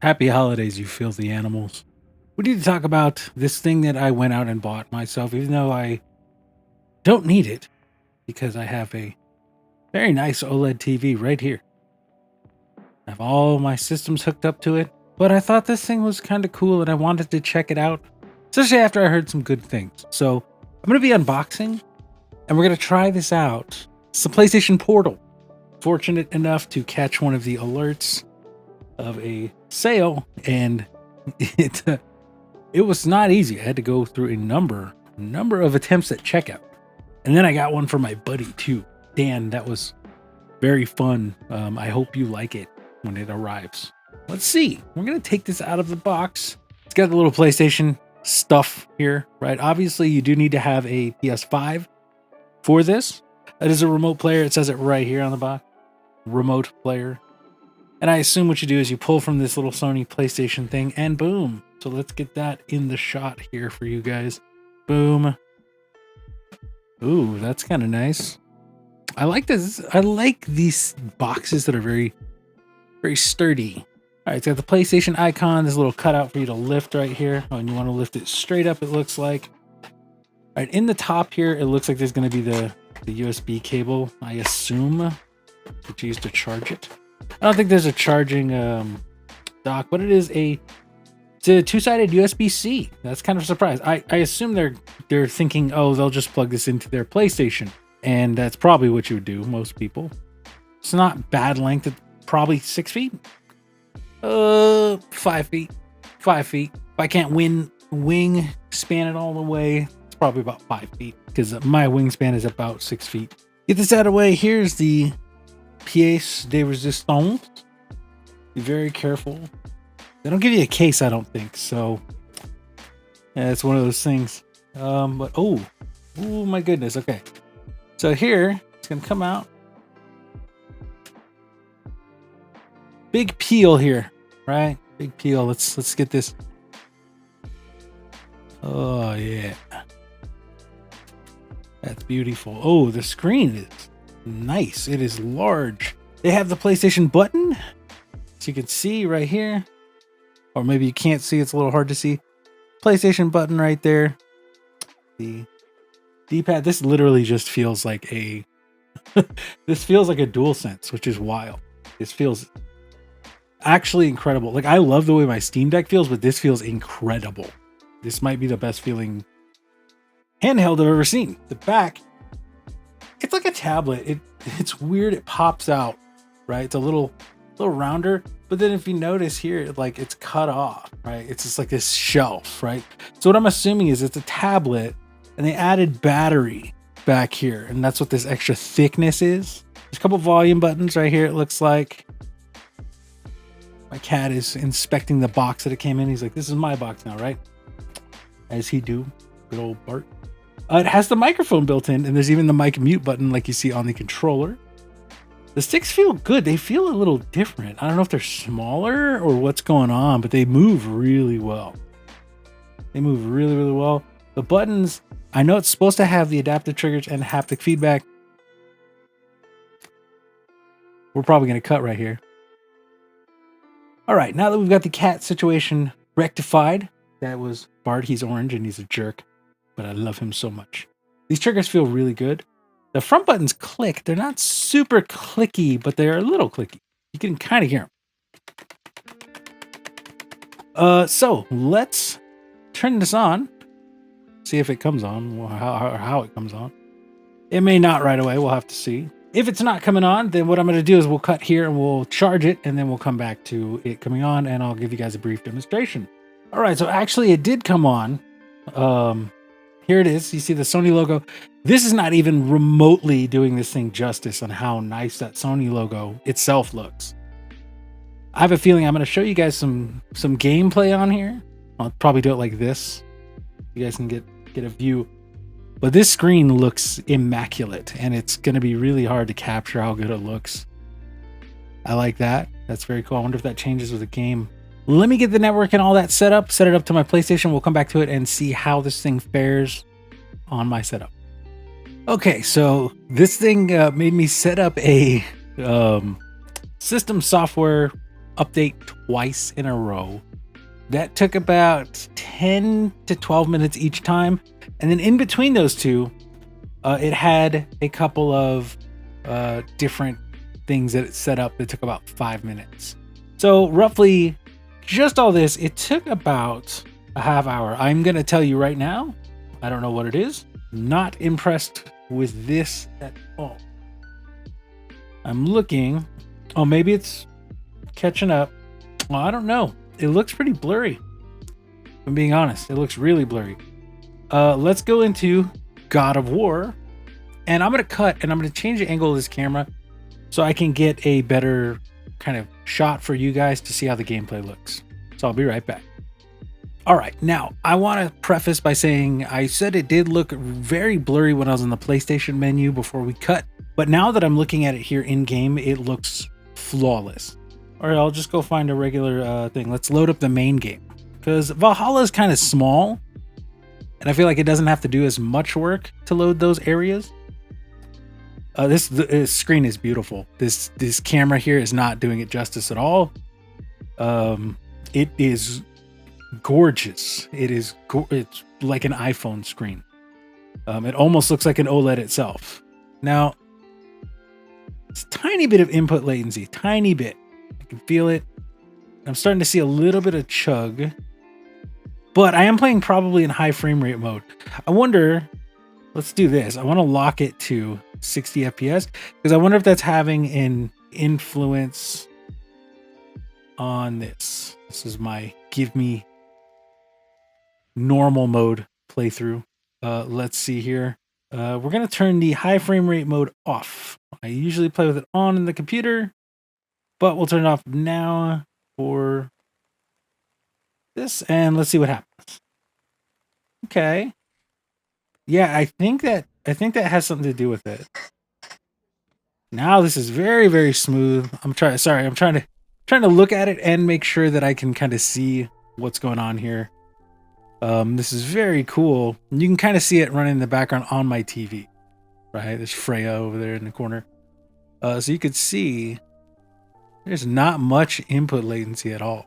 Happy holidays, you filthy animals. We need to talk about this thing that I went out and bought myself, even though I don't need it, because I have a very nice OLED TV right here. I have all my systems hooked up to it, but I thought this thing was kind of cool and I wanted to check it out, especially after I heard some good things. So I'm going to be unboxing and we're going to try this out. It's the PlayStation Portal. Fortunate enough to catch one of the alerts of a sale, and it was not easy. I had to go through a number of attempts at checkout, and then I got one for my buddy too, Dan. That was very fun. I hope you like it when it arrives. Let's see. We're gonna take this out of the box. It's got the little PlayStation stuff here, right? Obviously, you do need to have a PS5 for this. That is a remote player. It says it right here on the box. Remote player. And I assume what you do is you pull from this little Sony PlayStation thing and boom. So let's get that in the shot here for you guys. Boom. Ooh, that's kind of nice. I like this. I like these boxes that are very, very sturdy. All right, it's got the PlayStation icon. There's a little cutout for you to lift right here. Oh, and you want to lift it straight up, it looks like. All right, in the top here, it looks like there's going to be the USB cable, I assume, that you use to charge it. I don't think there's a charging dock, but it's a two-sided USB-C. That's kind of a surprise. I assume they're thinking, oh, they'll just plug this into their PlayStation, and that's probably what you would do. Most people. It's not bad length. It's probably 6 feet. 5 feet. 5 feet. If I can't wing span it all the way, it's probably about 5 feet because my wingspan is about 6 feet. Get this out of the way. Here's the pièce de résistance. Be very careful. They don't give you a case, I don't think. So, yeah, it's one of those things. But oh my goodness. Okay, so here it's gonna come out. Big peel here, right? Big peel. Let's get this. Oh yeah, that's beautiful. Oh, the screen is nice. It is large. They have the PlayStation button, so you can see right here, or maybe you can't see. It's a little hard to see. PlayStation button right there. The D-pad. This literally just feels like a. This feels like a DualSense, which is wild. This feels actually incredible. Like I love the way my Steam Deck feels, but this feels incredible. This might be the best feeling handheld I've ever seen. The back. It's like a tablet. It's weird. It pops out, right? It's a little rounder, but then if you notice here, like it's cut off, right? It's just like this shelf, right? So what I'm assuming is it's a tablet, and they added battery back here, and that's what this extra thickness is. There's a couple volume buttons right here. It looks like my cat is inspecting the box that it came in. He's like, "This is my box now, right?" As he do, good old Bart. It has the microphone built in, and there's even the mic mute button like you see on the controller. The sticks feel good. They feel a little different. I don't know if they're smaller or what's going on, but they move really well. They move really, really well. The buttons, I know it's supposed to have the adaptive triggers and haptic feedback. We're probably going to cut right here. All right, now that we've got the cat situation rectified, that was Bart. He's orange and he's a jerk, but I love him so much. These triggers feel really good. The front buttons click. They're not super clicky, but they're a little clicky. You can kind of hear them. So let's turn this on. See if it comes on, or how it comes on. It may not right away. We'll have to see. If it's not coming on, then what I'm going to do is we'll cut here and we'll charge it, and then we'll come back to it coming on, and I'll give you guys a brief demonstration. All right, so actually it did come on. Here it is. You see the Sony logo. This is not even remotely doing this thing justice on how nice that Sony logo itself looks. I have a feeling I'm going to show you guys some gameplay on here. I'll probably do it like this. You guys can get a view. But this screen looks immaculate, and it's going to be really hard to capture how good it looks. I like that. That's very cool. I wonder if that changes with the game. Let me get the network and all that set up. Set it up to my PlayStation. We'll come back to it and see how this thing fares on my setup. Okay, so this thing made me set up a system software update twice in a row. That took about 10 to 12 minutes each time. And then in between those two, it had a couple of different things that it set up that took about 5 minutes. So roughly just all this, it took about a half hour. I'm going to tell you right now, I don't know what it is. Not impressed with this at all. I'm looking. Oh, maybe it's catching up. Well, I don't know. It looks pretty blurry. If I'm being honest, it looks really blurry. Let's go into God of War. And I'm going to cut and I'm going to change the angle of this camera so I can get a better kind of shot for you guys to see how the gameplay looks. So I'll be right back. All right, now I want to preface by saying I said it did look very blurry when I was in the PlayStation menu before we cut, but now that I'm looking at it here in game, it looks flawless. All right, I'll just go find a regular thing. Let's load up the main game because Valhalla is kind of small, and I feel like it doesn't have to do as much work to load those areas. This screen is beautiful. This camera here is not doing it justice at all. It is gorgeous. It's like an iPhone screen. It almost looks like an OLED itself. Now, it's a tiny bit of input latency, tiny bit. I can feel it. I'm starting to see a little bit of chug, but I am playing probably in high frame rate mode. I wonder, let's do this. I want to lock it to 60 FPS because I wonder if that's having an influence on this. This is my give me normal mode playthrough. Let's see here. We're going to turn the high frame rate mode off. I usually play with it on in the computer, but we'll turn it off now for this and let's see what happens. Okay. Yeah, I think that has something to do with it. Now this is very, very smooth. I'm trying to look at it and make sure that I can kind of see what's going on here. This is very cool. You can kind of see it running in the background on my TV, right? There's Freya over there in the corner. So you could see there's not much input latency at all.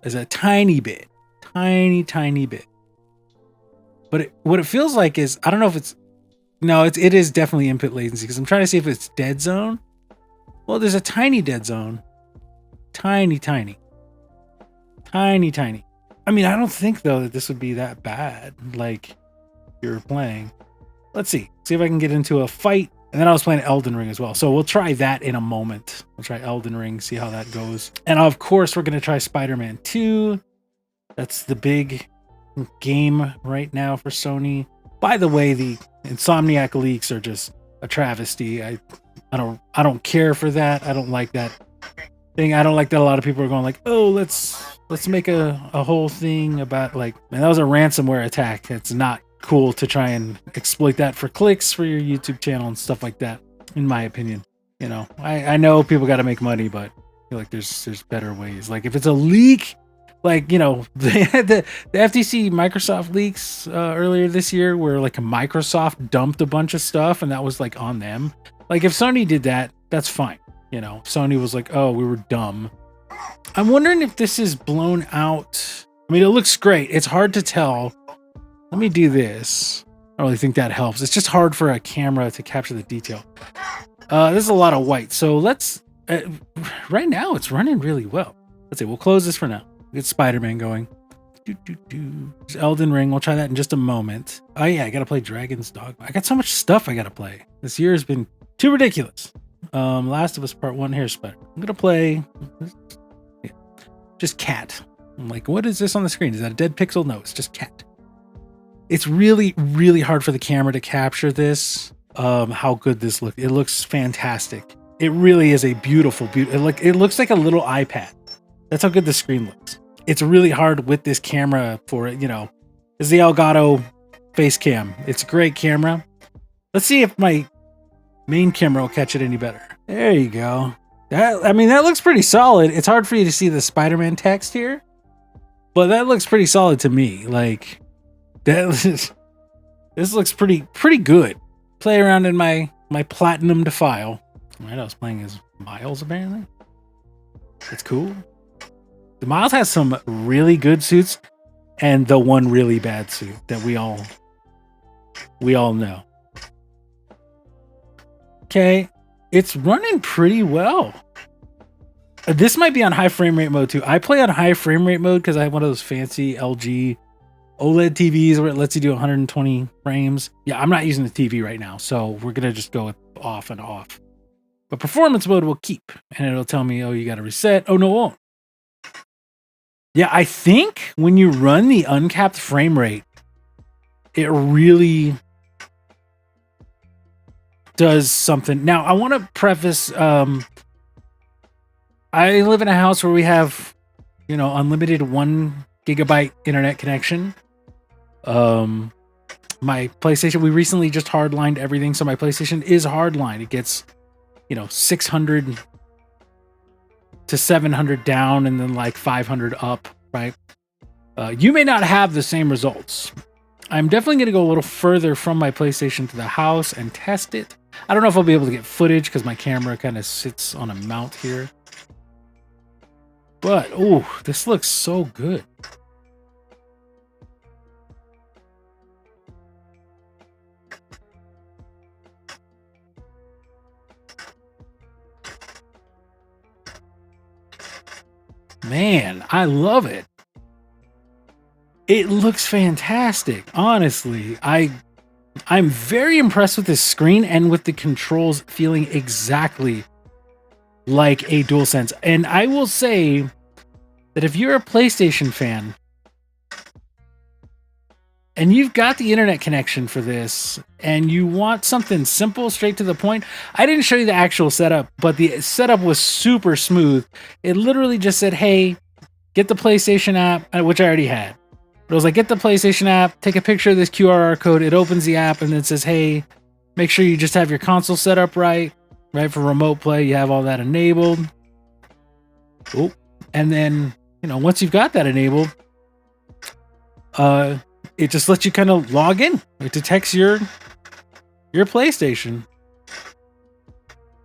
There's a tiny bit, tiny bit. But what it feels like is, I don't know if it's, no, it is definitely input latency because I'm trying to see if it's dead zone. Well, there's a tiny dead zone. Tiny. I mean, I don't think though that this would be that bad. Like you're playing. Let's see if I can get into a fight. And then I was playing Elden Ring as well. So we'll try that in a moment. We'll try Elden Ring, see how that goes. And of course, we're going to try Spider-Man 2. That's the big game right now for Sony. By the way, the Insomniac leaks are just a travesty. I don't care for that. I don't like that thing. I don't like that a lot of people are going like, oh, let's make a whole thing about like, man, that was a ransomware attack. It's not cool to try and exploit that for clicks for your YouTube channel and stuff like that, in my opinion. You know, I know people got to make money, but I feel like there's better ways. Like if it's a leak, like, you know, the FTC Microsoft leaks earlier this year where like Microsoft dumped a bunch of stuff and that was like on them. Like if Sony did that, that's fine. You know, Sony was like, oh, we were dumb. I'm wondering if this is blown out. I mean, it looks great. It's hard to tell. Let me do this. I don't really think that helps. It's just hard for a camera to capture the detail. There's a lot of white. So let's, right now it's running really well. Let's see, we'll close this for now. Get Spider-Man going. There's Elden Ring. We'll try that in just a moment. Oh yeah, I gotta play Dragon's Dogma. I got so much stuff I gotta play. This year has been too ridiculous. Last of Us Part 1, here's Spider. I'm gonna play just Cat. I'm like, what is this on the screen? Is that a dead pixel? No, it's just Cat. It's really, really hard for the camera to capture this. How good this looks. It looks fantastic. It really is a beautiful. It looks like a little iPad. That's how good the screen looks. It's really hard with this camera for it, you know. It's the Elgato face cam. It's a great camera. Let's see if my main camera will catch it any better. There you go. That looks pretty solid. It's hard for you to see the Spider-Man text here, but that looks pretty solid to me. Like this looks pretty good. Play around in my platinumed file. Right, I was playing as Miles apparently. It's cool. The Miles has some really good suits and the one really bad suit that we all know. Okay, it's running pretty well. This might be on high frame rate mode too. I play on high frame rate mode because I have one of those fancy LG OLED TVs where it lets you do 120 frames. Yeah, I'm not using the TV right now, so we're gonna just go with off and off. But performance mode will keep, and it'll tell me, oh, you got to reset. Oh, no, it won't. Yeah, I think when you run the uncapped frame rate, it really does something. Now, I want to preface, I live in a house where we have, unlimited 1 gigabyte internet connection. My PlayStation, we recently just hardlined everything, so my PlayStation is hardlined. It gets 600 to 700 down and then like 500 up, right? You may not have the same results. I'm definitely going to go a little further from my PlayStation to the house and test it. I don't know if I'll be able to get footage because my camera kind of sits on a mount here. But, oh, this looks so good. Man, I love it. It looks fantastic. Honestly, I'm very impressed with this screen and with the controls feeling exactly like a DualSense. And I will say that if you're a PlayStation fan and you've got the internet connection for this and you want something simple, straight to the point, I didn't show you the actual setup, but the setup was super smooth. It literally just said, hey, get the PlayStation app, which I already had. But it was like, get the PlayStation app, take a picture of this QR code. It opens the app and then says, hey, make sure you just have your console set up right for remote play. You have all that enabled. Oh, and then, once you've got that enabled, it just lets you kind of log in. It detects your PlayStation.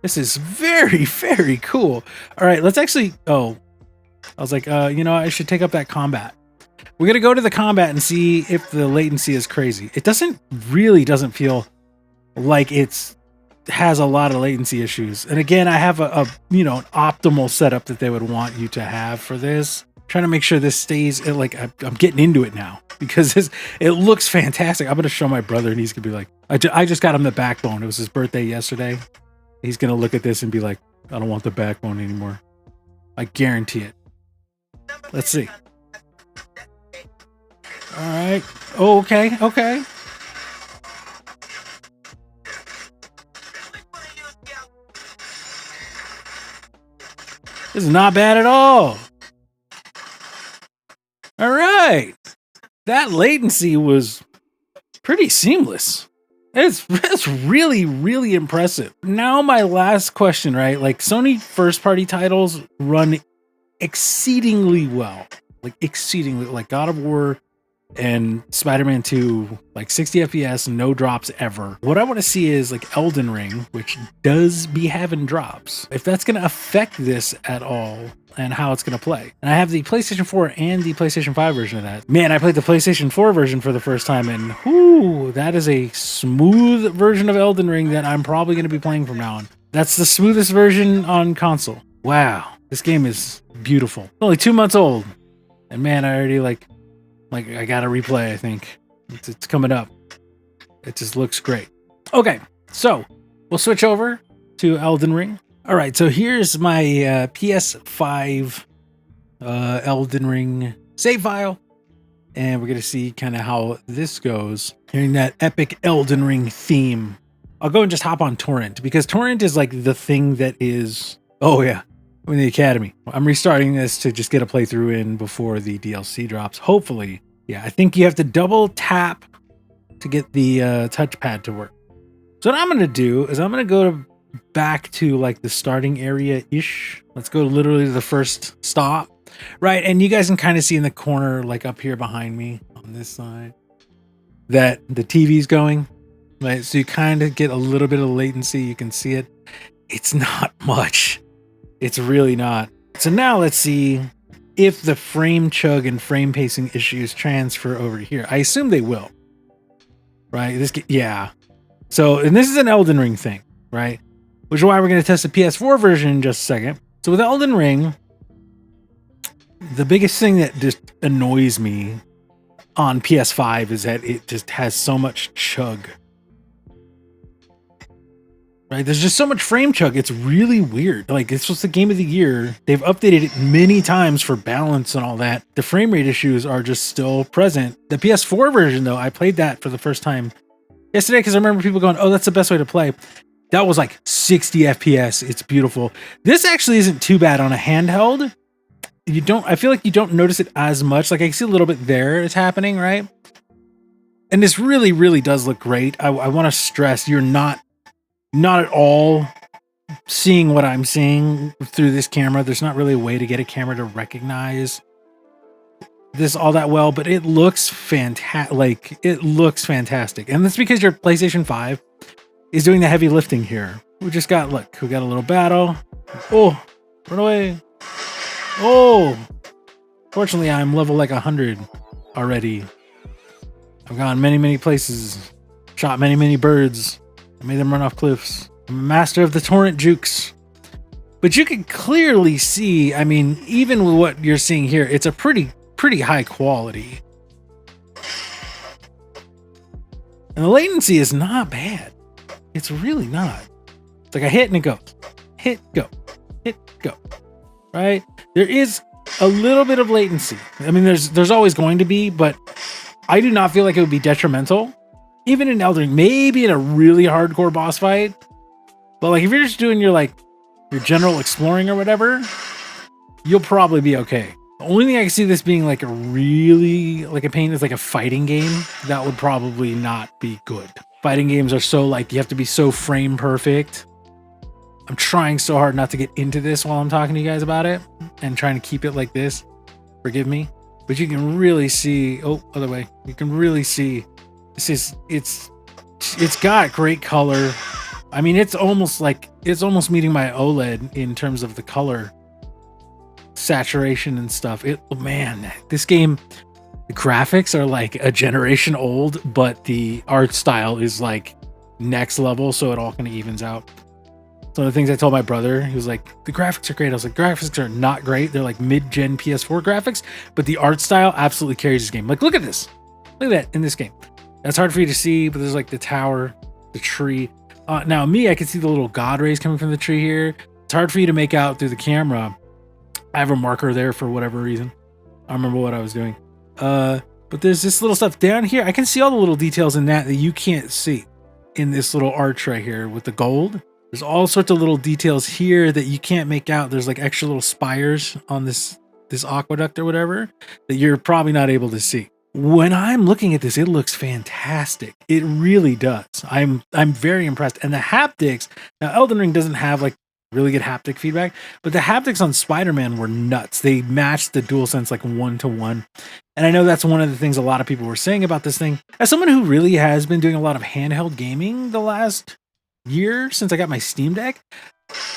This is very, very cool. All right, let's actually, I was like, I should take up that combat. We're going to go to the combat and see if the latency is crazy. It doesn't feel like it has a lot of latency issues. And again, I have an optimal setup that they would want you to have for this. Trying to make sure this stays like I'm getting into it now because it looks fantastic. I'm going to show my brother and he's going to be like, I just got him the backbone. It was his birthday yesterday. He's going to look at this and be like, I don't want the backbone anymore. I guarantee it. Let's see. All right. Oh, okay. This is not bad at all. All right. That latency was pretty seamless. It's really, really impressive. Now my last question, right? Like Sony first party titles run exceedingly well. Like God of War and Spider-Man 2, like 60 FPS, no drops ever. What I want to see is like Elden Ring, which does be having drops. If that's going to affect this at all and how it's going to play. And I have the PlayStation 4 and the PlayStation 5 version of that. Man, I played the PlayStation 4 version for the first time and whoo, that is a smooth version of Elden Ring that I'm probably going to be playing from now on. That's the smoothest version on console. Wow, this game is beautiful. It's only 2 months old. And man, I already like I gotta replay, I think. It's coming up. It just looks great. Okay, so we'll switch over to Elden Ring. All right, so here's my PS5 Elden Ring save file. And we're gonna see kind of how this goes. Hearing that epic Elden Ring theme. I'll go and just hop on Torrent because Torrent is like the thing that is, oh yeah, I'm in the Academy. I'm restarting this to just get a playthrough in before the DLC drops. Hopefully. Yeah, I think you have to double tap to get the touchpad to work. So what I'm going to do is I'm going to go back to like the starting area-ish. Let's go literally to the first stop. Right, and you guys can kind of see in the corner, like up here behind me on this side, that the TV's going. Right, so you kind of get a little bit of latency. You can see it. It's not much. It's really not. So now let's see if the frame chug and frame pacing issues transfer over here. I assume they will. Right? Yeah. So, and this is an Elden Ring thing, right? Which is why we're going to test the PS4 version in just a second. So with Elden Ring, the biggest thing that just annoys me on PS5 is that it just has so much chug. Right? There's just so much frame chug. It's really weird. Like, it's just the game of the year. They've updated it many times for balance and all that. The frame rate issues are just still present. The PS4 version, though, I played that for the first time yesterday because I remember people going, oh, that's the best way to play. That was like 60 FPS. It's beautiful. This actually isn't too bad on a handheld. I feel like you don't notice it as much. Like, I see a little bit there it's happening, right? And this really, really does look great. I want to stress you're not at all seeing what I'm seeing through this camera. There's not really a way to get a camera to recognize this all that well, but it looks fantastic. Like, it looks fantastic. And that's because your PlayStation 5 is doing the heavy lifting here. We just got, look, we got a little battle. Oh, run away. Oh, fortunately, I'm level like 100 already. I've gone many, many places, shot many, many birds, made them run off cliffs. I'm a master of the torrent jukes. But you can clearly see, I mean, even with what you're seeing here, it's a pretty high quality. And the latency is not bad. It's really not. It's like a hit and it goes. Hit, go. Hit, go. Right? There is a little bit of latency. I mean, there's always going to be, but I do not feel like it would be detrimental. Even in Elden Ring, maybe in a really hardcore boss fight. But like if you're just doing your general exploring or whatever, you'll probably be okay. The only thing I can see this being like a really a pain is like a fighting game. That would probably not be good. Fighting games are so you have to be so frame perfect. I'm trying so hard not to get into this while I'm talking to you guys about it and trying to keep it like this. Forgive me. But you can really see, other way. You can really see it's got great color. I mean, it's almost meeting my OLED in terms of the color saturation and stuff. Man, this game, the graphics are like a generation old, but the art style is like next level, so it all kind of evens out. So the things I told my brother, he was like, the graphics are great. I was like, graphics are not great. They're like mid-gen PS4 graphics, but the art style absolutely carries this game. Like, look at this. Look at that in this game. That's hard for you to see, but there's like the tower, the tree. Now me, I can see the little god rays coming from the tree here. It's hard for you to make out through the camera. I have a marker there for whatever reason. I don't remember what I was doing. But there's this little stuff down here. I can see all the little details in that you can't see in this little arch right here with the gold. There's all sorts of little details here that you can't make out. There's like extra little spires on this aqueduct or whatever that you're probably not able to see. When I'm looking at this, it looks fantastic. It really does. I'm very impressed. And the haptics, now Elden Ring doesn't have like really good haptic feedback, but the haptics on Spider-Man were nuts. They matched the DualSense like 1-to-1. And I know that's one of the things a lot of people were saying about this thing. As someone who really has been doing a lot of handheld gaming the last year since I got my Steam Deck,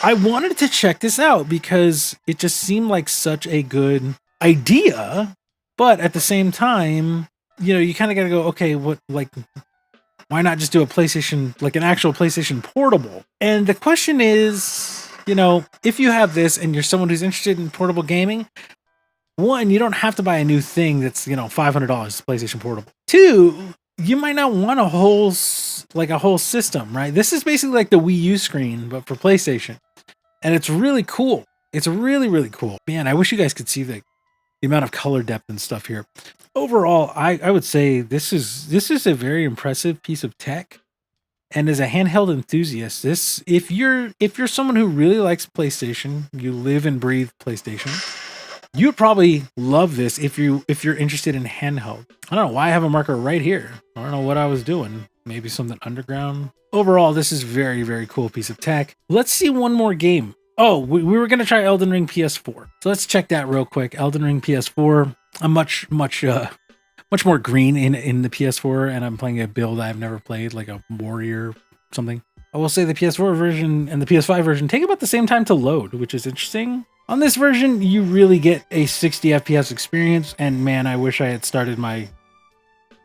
I wanted to check this out because it just seemed like such a good idea. But at the same time, you kind of got to go, okay, why not just do a PlayStation, like an actual PlayStation portable? And the question is, if you have this and you're someone who's interested in portable gaming, one, you don't have to buy a new thing that's, $500 PlayStation portable. Two, you might not want a whole system, right? This is basically like the Wii U screen, but for PlayStation. And it's really cool. It's really, really cool. Man, I wish you guys could see the amount of color depth and stuff here. Overall, I would say this is a very impressive piece of tech. And as a handheld enthusiast, if you're someone who really likes PlayStation, you live and breathe PlayStation, you would probably love this if you're interested in handheld. I don't know why I have a marker right here. I don't know what I was doing. Maybe something underground. Overall, this is very, very cool piece of tech. Let's see one more game. Oh, we were going to try Elden Ring PS4. So let's check that real quick. Elden Ring PS4. I'm much more green in the PS4, and I'm playing a build I've never played, like a warrior something. I will say the PS4 version and the PS5 version take about the same time to load, which is interesting. On this version, you really get a 60 FPS experience, and man, I wish I had started my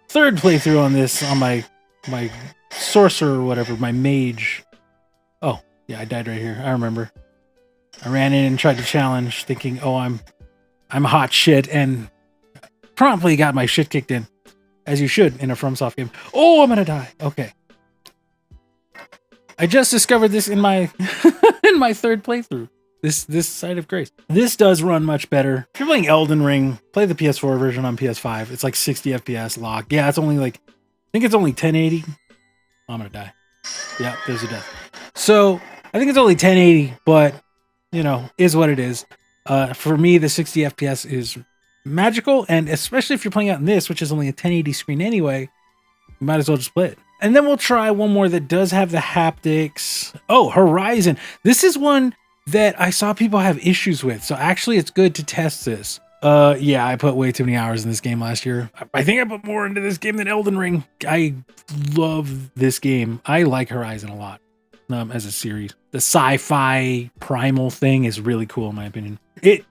third playthrough on this on my sorcerer or whatever, my mage. Oh, yeah, I died right here. I remember. I ran in and tried to challenge, thinking, "Oh, I'm hot shit," and promptly got my shit kicked in, as you should in a FromSoft game. Oh, I'm gonna die. Okay. I just discovered this in my in my third playthrough. This side of grace. This does run much better. If you're playing Elden Ring, play the PS4 version on PS5. It's like 60 FPS lock. Yeah, it's only like, I think it's only 1080. I'm gonna die. Yeah, there's a death. So I think it's only 1080, but you know, is what it is. For me, the 60 FPS is magical, and especially if you're playing out in this, which is only a 1080 screen anyway, you might as well just play it. And then we'll try one more that does have the haptics. Oh, Horizon. This is one that I saw people have issues with. So actually it's good to test this. Yeah, I put way too many hours in this game last year. I think I put more into this game than Elden Ring. I love this game. I like Horizon a lot as a series. The sci-fi primal thing is really cool in my opinion. It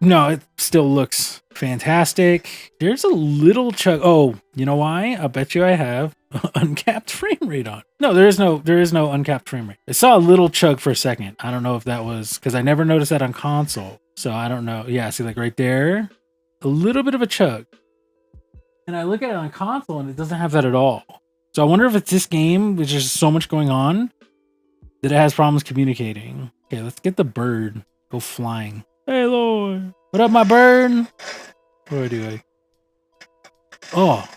still looks fantastic. There's a little chug. Oh, you know why? I bet you I have uncapped frame rate on. No, there is no uncapped frame rate. I saw a little chug for a second. I don't know if that was because I never noticed that on console. So I don't know. Yeah, see like right there, a little bit of a chug. And I look at it on console and it doesn't have that at all. So I wonder if it's this game, which is so much going on, that it has problems communicating. Okay, let's get the bird. Go flying. Hey, Lord. What up, my bird? Where do I? Oh.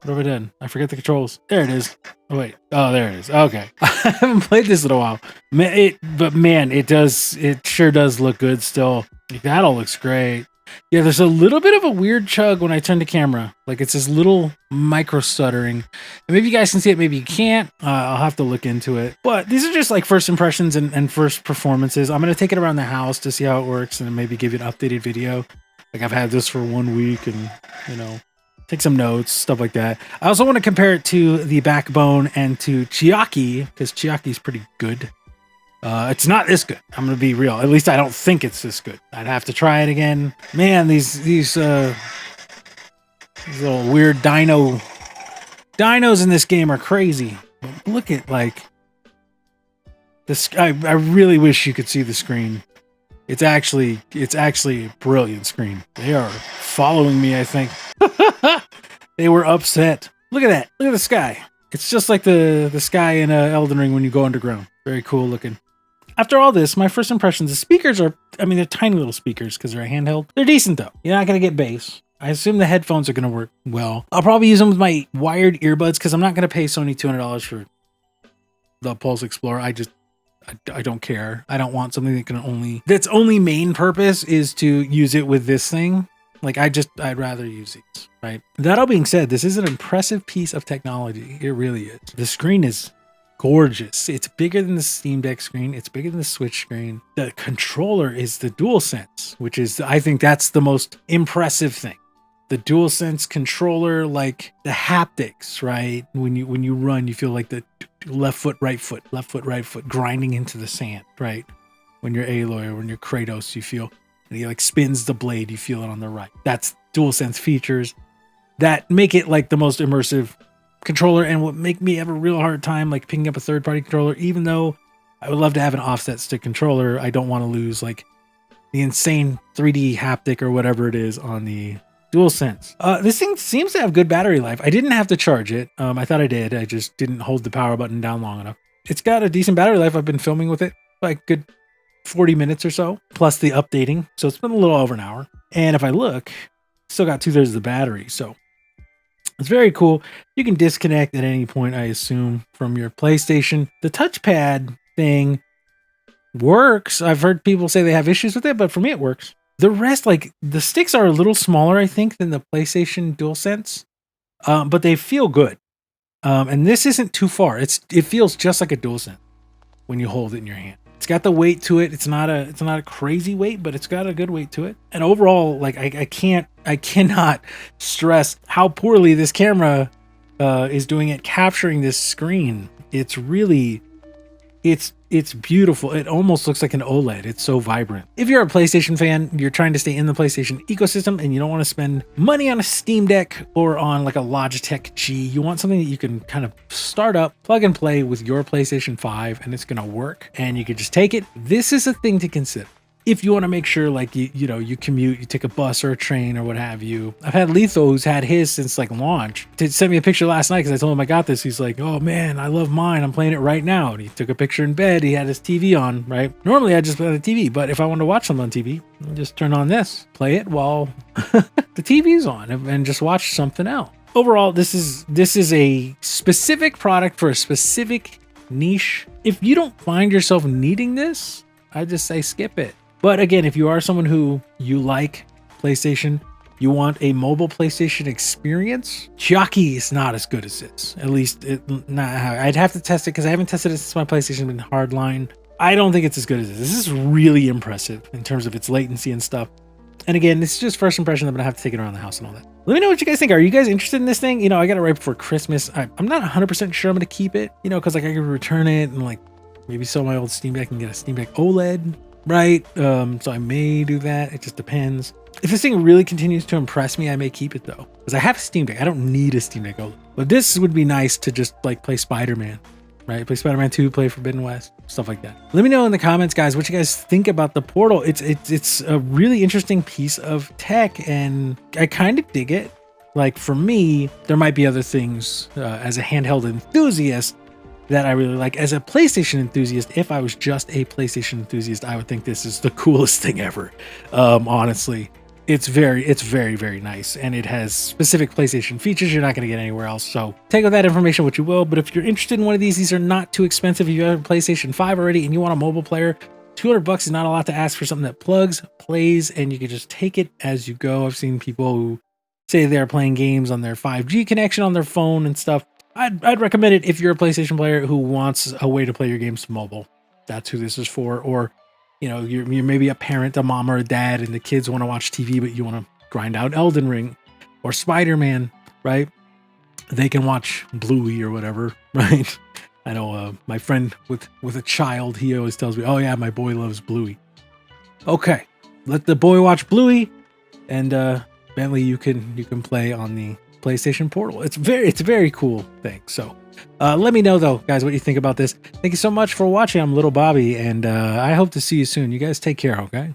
What have I done? I forget the controls. There it is. Oh, wait. Oh, there it is. Okay. I haven't played this in a while. But man, it sure does look good still. Like, that all looks great. Yeah, there's a little bit of a weird chug when I turn the camera. Like it's this little micro stuttering. And maybe you guys can see it, maybe you can't. I'll have to look into it. But these are just like first impressions and first performances. I'm going to take it around the house to see how it works and then maybe give you an updated video. Like I've had this for 1 week and, you know, take some notes, stuff like that. I also want to compare it to the Backbone and to Chiaki, because Chiaki's pretty good. It's not this good. I'm gonna be real. At least I don't think it's this good. I'd have to try it again. Man, these little weird dinos in this game are crazy. But look at like this. I really wish you could see the screen. It's actually a brilliant screen. They are following me, I think. They were upset. Look at that. Look at the sky. It's just like the sky in Elden Ring when you go underground. Very cool looking. After all this, my first impressions, the speakers are, I mean, they're tiny little speakers because they're a handheld. They're decent though. You're not going to get bass. I assume the headphones are going to work well. I'll probably use them with my wired earbuds because I'm not going to pay Sony $200 for the Pulse Explorer. I don't care. I don't want something that's only main purpose is to use it with this thing. Like I'd rather use these, right? That all being said, this is an impressive piece of technology. It really is. The screen is gorgeous. It's bigger than the Steam Deck screen. It's bigger than the Switch screen. The controller is the DualSense, which is, I think that's the most impressive thing. The DualSense controller, like the haptics, right? When you run, you feel like the left foot, right foot grinding into the sand, right? When you're Aloy or when you're Kratos, you feel, and he like spins the blade, you feel it on the right. That's DualSense features that make it like the most immersive controller and what make me have a real hard time like picking up a third-party controller. Even though I would love to have an offset stick controller, I don't want to lose like the insane 3D haptic or whatever it is on the DualSense. This thing seems to have good battery life. I didn't have to charge it. I thought I did. I just didn't hold the power button down long enough. It's got a decent battery life. I've been filming with it like good 40 minutes or so, plus the updating. So it's been a little over an hour. And if I look, still got 2/3 of the battery. So it's very cool. You can disconnect at any point, I assume, from your PlayStation. The touchpad thing works. I've heard people say they have issues with it, but for me it works. The rest, like the sticks are a little smaller, I think, than the PlayStation DualSense, but they feel good. And this isn't too far. It feels just like a DualSense when you hold it in your hand. It's got the weight to it. It's not a crazy weight, but it's got a good weight to it. And overall, like I cannot stress how poorly this camera is doing at capturing this screen. It's It's beautiful. It almost looks like an OLED. It's so vibrant. If you're a PlayStation fan, you're trying to stay in the PlayStation ecosystem and you don't want to spend money on a Steam Deck or on like a Logitech G, you want something that you can kind of start up, plug and play with your PlayStation 5 and it's going to work and you can just take it. This is a thing to consider. If you want to make sure, like, you commute, you take a bus or a train or what have you. I've had Letho, who's had his since like launch, to send me a picture last night because I told him I got this. He's like, oh man, I love mine. I'm playing it right now. And he took a picture in bed. He had his TV on, right? Normally I just play on the TV, but if I want to watch something on TV, I just turn on this, play it while the TV's on and just watch something else. Overall, this is a specific product for a specific niche. If you don't find yourself needing this, I just say skip it. But again, if you are someone who you like PlayStation, you want a mobile PlayStation experience, Chucky is not as good as this. At least, I'd have to test it because I haven't tested it since my PlayStation has been hardline. I don't think it's as good as this. This is really impressive in terms of its latency and stuff. And again, this is just first impression. I'm going to have to take it around the house and all that. Let me know what you guys think. Are you guys interested in this thing? I got it right before Christmas. I'm not 100% sure I'm going to keep it, because like I could return it and like maybe sell my old Steam Deck and get a Steam Deck OLED. Right, so I may do that. It just depends. If this thing really continues to impress me, I may keep it though, because I have a Steam Deck. I don't need a Steam Deck, but this would be nice to just like play Spider-Man, right? Play Spider-Man 2, play Forbidden West, stuff like that. Let me know in the comments, guys, what you guys think about the Portal. It's a really interesting piece of tech, and I kind of dig it. Like for me, there might be other things as a handheld enthusiast that I really like. As a PlayStation enthusiast, if I was just a PlayStation enthusiast, I would think this is the coolest thing ever. Honestly, it's very, very nice. And it has specific PlayStation features you're not going to get anywhere else. So take with that information what you will. But if you're interested in one of these are not too expensive. If you have a PlayStation 5 already and you want a mobile player, $200 is not a lot to ask for something that plugs, plays, and you can just take it as you go. I've seen people who say they're playing games on their 5G connection on their phone and stuff. I'd recommend it if you're a PlayStation player who wants a way to play your games mobile. That's who this is for. Or, you're maybe a parent, a mom or a dad, and the kids want to watch TV, but you want to grind out Elden Ring or Spider-Man, right? They can watch Bluey or whatever, right? I know my friend with a child, he always tells me, oh yeah, my boy loves Bluey. Okay, let the boy watch Bluey, and Bentley, you can play on the PlayStation Portal. It's a very cool thing. So let me know though, guys, what you think about this. Thank you so much for watching. I'm Little Bobby, and I hope to see you soon. You guys take care, okay?